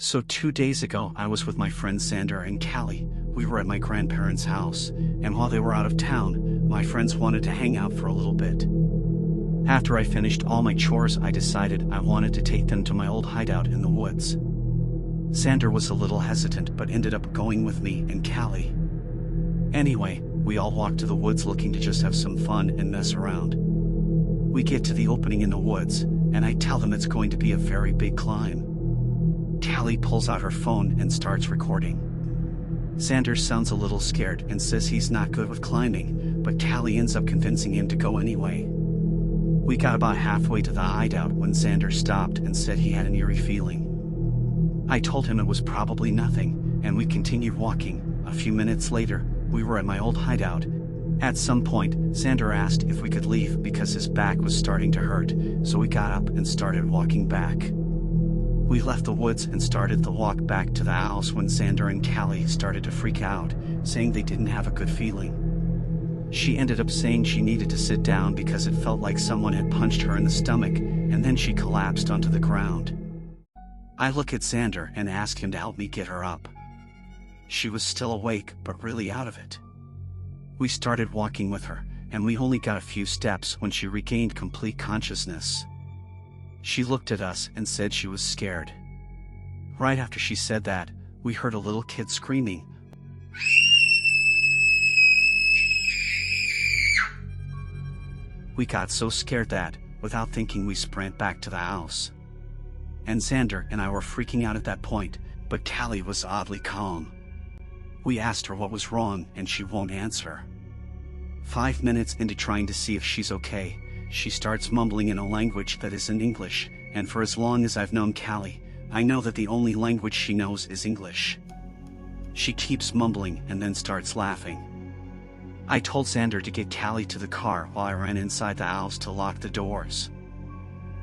So 2 days ago, I was with my friends Sander and Callie. We were at my grandparents' house, and while they were out of town, my friends wanted to hang out for a little bit. After I finished all my chores, I decided I wanted to take them to my old hideout in the woods. Sander was a little hesitant but ended up going with me and Callie. Anyway, we all walked to the woods looking to just have some fun and mess around. We get to the opening in the woods, and I tell them it's going to be a very big climb. Callie pulls out her phone and starts recording. Sander sounds a little scared and says he's not good with climbing, but Callie ends up convincing him to go anyway. We got about halfway to the hideout when Sander stopped and said he had an eerie feeling. I told him it was probably nothing, and we continued walking. A few minutes later, we were at my old hideout. At some point, Sander asked if we could leave because his back was starting to hurt, so we got up and started walking back. We left the woods and started the walk back to the house when Sander and Callie started to freak out, saying they didn't have a good feeling. She ended up saying she needed to sit down because it felt like someone had punched her in the stomach, and then she collapsed onto the ground. I look at Sander and ask him to help me get her up. She was still awake, but really out of it. We started walking with her, and we only got a few steps when she regained complete consciousness. She looked at us and said she was scared. Right after she said that, we heard a little kid screaming. We got so scared that, without thinking, we sprint back to the house. And Sander and I were freaking out at that point, but Callie was oddly calm. We asked her what was wrong and she won't answer. 5 minutes into trying to see if she's okay, she starts mumbling in a language that isn't English, and for as long as I've known Callie, I know that the only language she knows is English. She keeps mumbling and then starts laughing. I told Sander to get Callie to the car while I ran inside the house to lock the doors.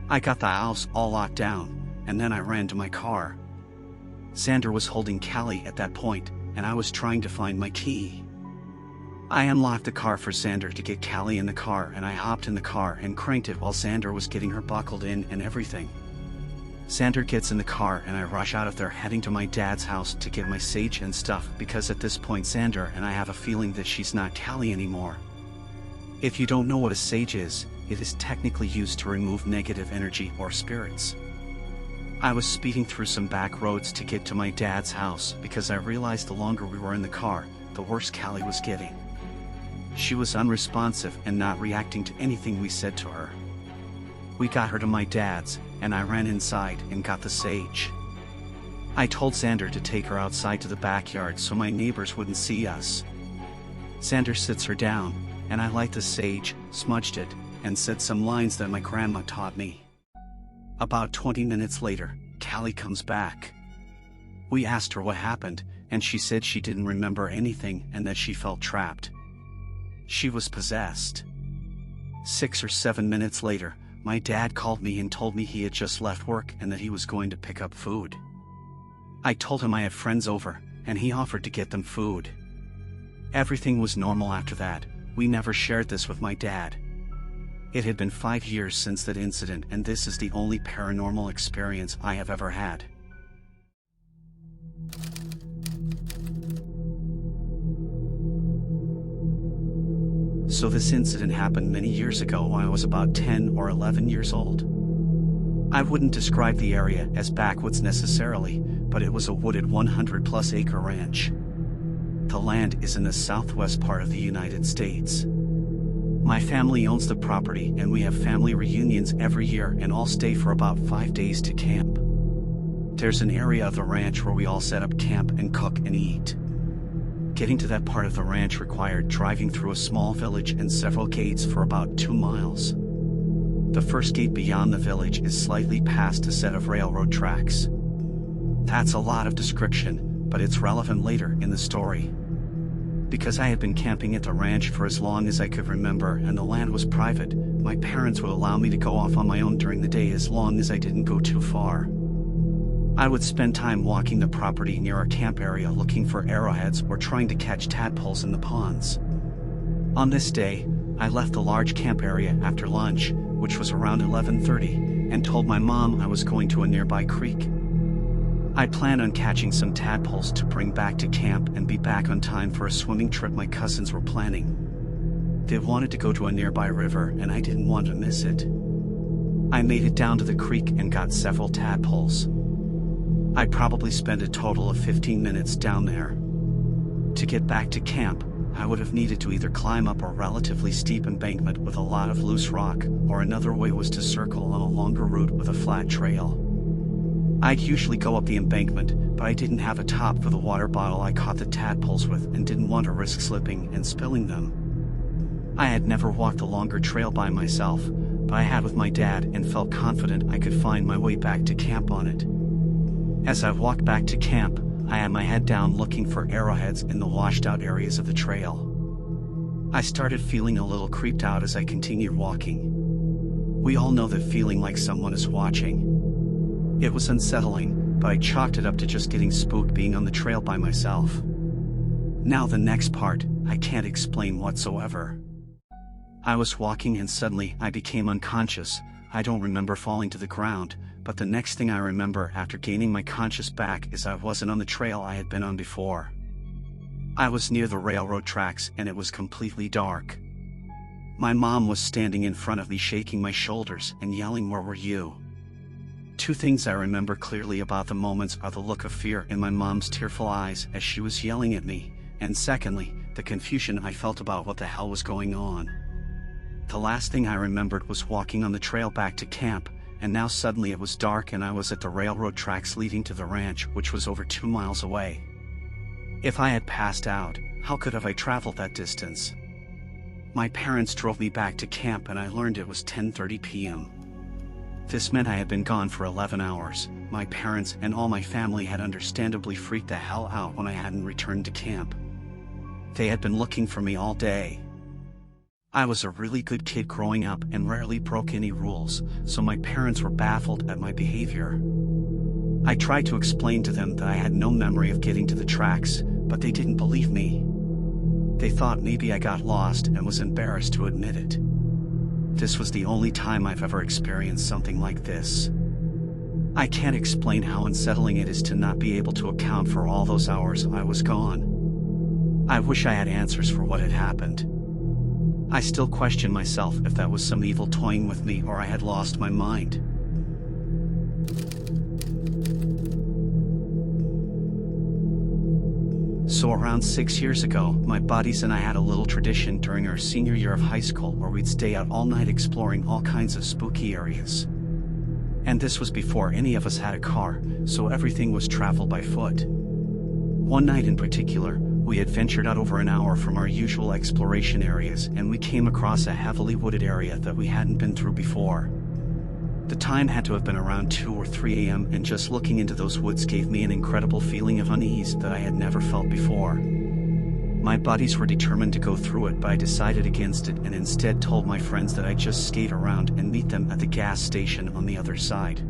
I got the house all locked down, and then I ran to my car. Sander was holding Callie at that point, and I was trying to find my key. I unlocked the car for Sander to get Callie in the car, and I hopped in the car and cranked it while Sander was getting her buckled in and everything. Sander gets in the car and I rush out of there heading to my dad's house to get my sage and stuff because at this point Sander and I have a feeling that she's not Callie anymore. If you don't know what a sage is, it is technically used to remove negative energy or spirits. I was speeding through some back roads to get to my dad's house because I realized the longer we were in the car, the worse Callie was getting. She was unresponsive and not reacting to anything we said to her. We got her to my dad's, and I ran inside and got the sage. I told Sander to take her outside to the backyard so my neighbors wouldn't see us. Sander sits her down, and I light the sage, smudged it, and said some lines that my grandma taught me. About 20 minutes later, Callie comes back. We asked her what happened, and she said she didn't remember anything and that she felt trapped. She was possessed. 6 or 7 minutes later, my dad called me and told me he had just left work and that he was going to pick up food. I told him I had friends over, and he offered to get them food. Everything was normal after that. We never shared this with my dad. It had been 5 years since that incident, and this is the only paranormal experience I have ever had. So this incident happened many years ago when I was about 10 or 11 years old. I wouldn't describe the area as backwoods necessarily, but it was a wooded 100+ acre ranch. The land is in the southwest part of the United States. My family owns the property and we have family reunions every year and all stay for about 5 days to camp. There's an area of the ranch where we all set up camp and cook and eat. Getting to that part of the ranch required driving through a small village and several gates for about 2 miles. The first gate beyond the village is slightly past a set of railroad tracks. That's a lot of description, but it's relevant later in the story. Because I had been camping at the ranch for as long as I could remember and the land was private, my parents would allow me to go off on my own during the day as long as I didn't go too far. I would spend time walking the property near our camp area looking for arrowheads or trying to catch tadpoles in the ponds. On this day, I left the large camp area after lunch, which was around 11:30, and told my mom I was going to a nearby creek. I planned on catching some tadpoles to bring back to camp and be back on time for a swimming trip my cousins were planning. They wanted to go to a nearby river and I didn't want to miss it. I made it down to the creek and got several tadpoles. I probably spent a total of 15 minutes down there. To get back to camp, I would have needed to either climb up a relatively steep embankment with a lot of loose rock, or another way was to circle on a longer route with a flat trail. I'd usually go up the embankment, but I didn't have a top for the water bottle I caught the tadpoles with and didn't want to risk slipping and spilling them. I had never walked the longer trail by myself, but I had with my dad and felt confident I could find my way back to camp on it. As I walked back to camp, I had my head down looking for arrowheads in the washed out areas of the trail. I started feeling a little creeped out as I continued walking. We all know that feeling like someone is watching. It was unsettling, but I chalked it up to just getting spooked being on the trail by myself. Now the next part, I can't explain whatsoever. I was walking and suddenly I became unconscious. I don't remember falling to the ground, but the next thing I remember after gaining my conscious back is I wasn't on the trail I had been on before. I was near the railroad tracks and it was completely dark. My mom was standing in front of me shaking my shoulders and yelling, "Where were you?" Two things I remember clearly about the moments are the look of fear in my mom's tearful eyes as she was yelling at me, and secondly, the confusion I felt about what the hell was going on. The last thing I remembered was walking on the trail back to camp, and now suddenly it was dark and I was at the railroad tracks leading to the ranch, which was over 2 miles away. If I had passed out, how could have I traveled that distance? My parents drove me back to camp and I learned it was 10:30 p.m. This meant I had been gone for 11 hours. My parents and all my family had understandably freaked the hell out when I hadn't returned to camp. They had been looking for me all day. I was a really good kid growing up and rarely broke any rules, so my parents were baffled at my behavior. I tried to explain to them that I had no memory of getting to the tracks, but they didn't believe me. They thought maybe I got lost and was embarrassed to admit it. This was the only time I've ever experienced something like this. I can't explain how unsettling it is to not be able to account for all those hours I was gone. I wish I had answers for what had happened. I still question myself if that was some evil toying with me or I had lost my mind. So around 6 years ago, my buddies and I had a little tradition during our senior year of high school where we'd stay out all night exploring all kinds of spooky areas. And this was before any of us had a car, so everything was traveled by foot. One night in particular, we had ventured out over an hour from our usual exploration areas and we came across a heavily wooded area that we hadn't been through before. The time had to have been around 2 or 3 a.m. and just looking into those woods gave me an incredible feeling of unease that I had never felt before. My buddies were determined to go through it, but I decided against it and instead told my friends that I'd just skate around and meet them at the gas station on the other side.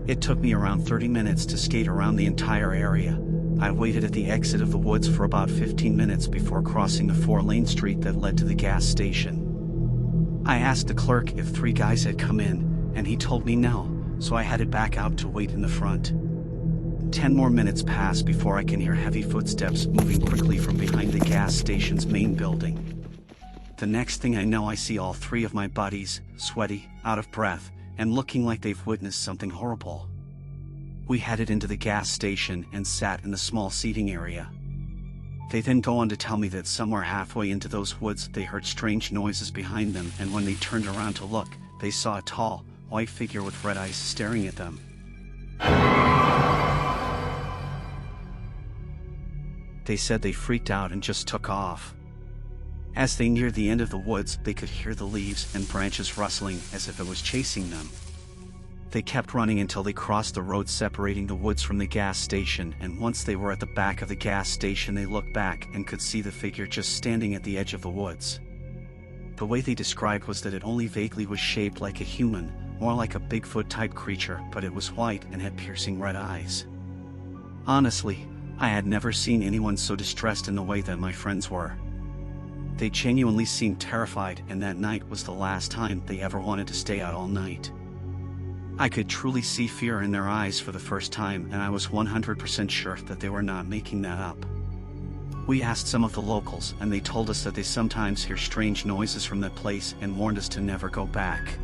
It took me around 30 minutes to skate around the entire area. I waited at the exit of the woods for about 15 minutes before crossing the 4-lane street that led to the gas station. I asked the clerk if 3 guys had come in, and he told me no, so I headed back out to wait in the front. 10 more minutes passed before I can hear heavy footsteps moving quickly from behind the gas station's main building. The next thing I know, I see all 3 of my buddies, sweaty, out of breath, and looking like they've witnessed something horrible. We headed into the gas station and sat in the small seating area. They then go on to tell me that somewhere halfway into those woods they heard strange noises behind them, and when they turned around to look, they saw a tall, white figure with red eyes staring at them. They said they freaked out and just took off. As they neared the end of the woods, they could hear the leaves and branches rustling as if it was chasing them. They kept running until they crossed the road separating the woods from the gas station, and once they were at the back of the gas station they looked back and could see the figure just standing at the edge of the woods. The way they described was that it only vaguely was shaped like a human, more like a Bigfoot-type creature, but it was white and had piercing red eyes. Honestly, I had never seen anyone so distressed in the way that my friends were. They genuinely seemed terrified, and that night was the last time they ever wanted to stay out all night. I could truly see fear in their eyes for the first time, and I was 100% sure that they were not making that up. We asked some of the locals, and they told us that they sometimes hear strange noises from that place and warned us to never go back.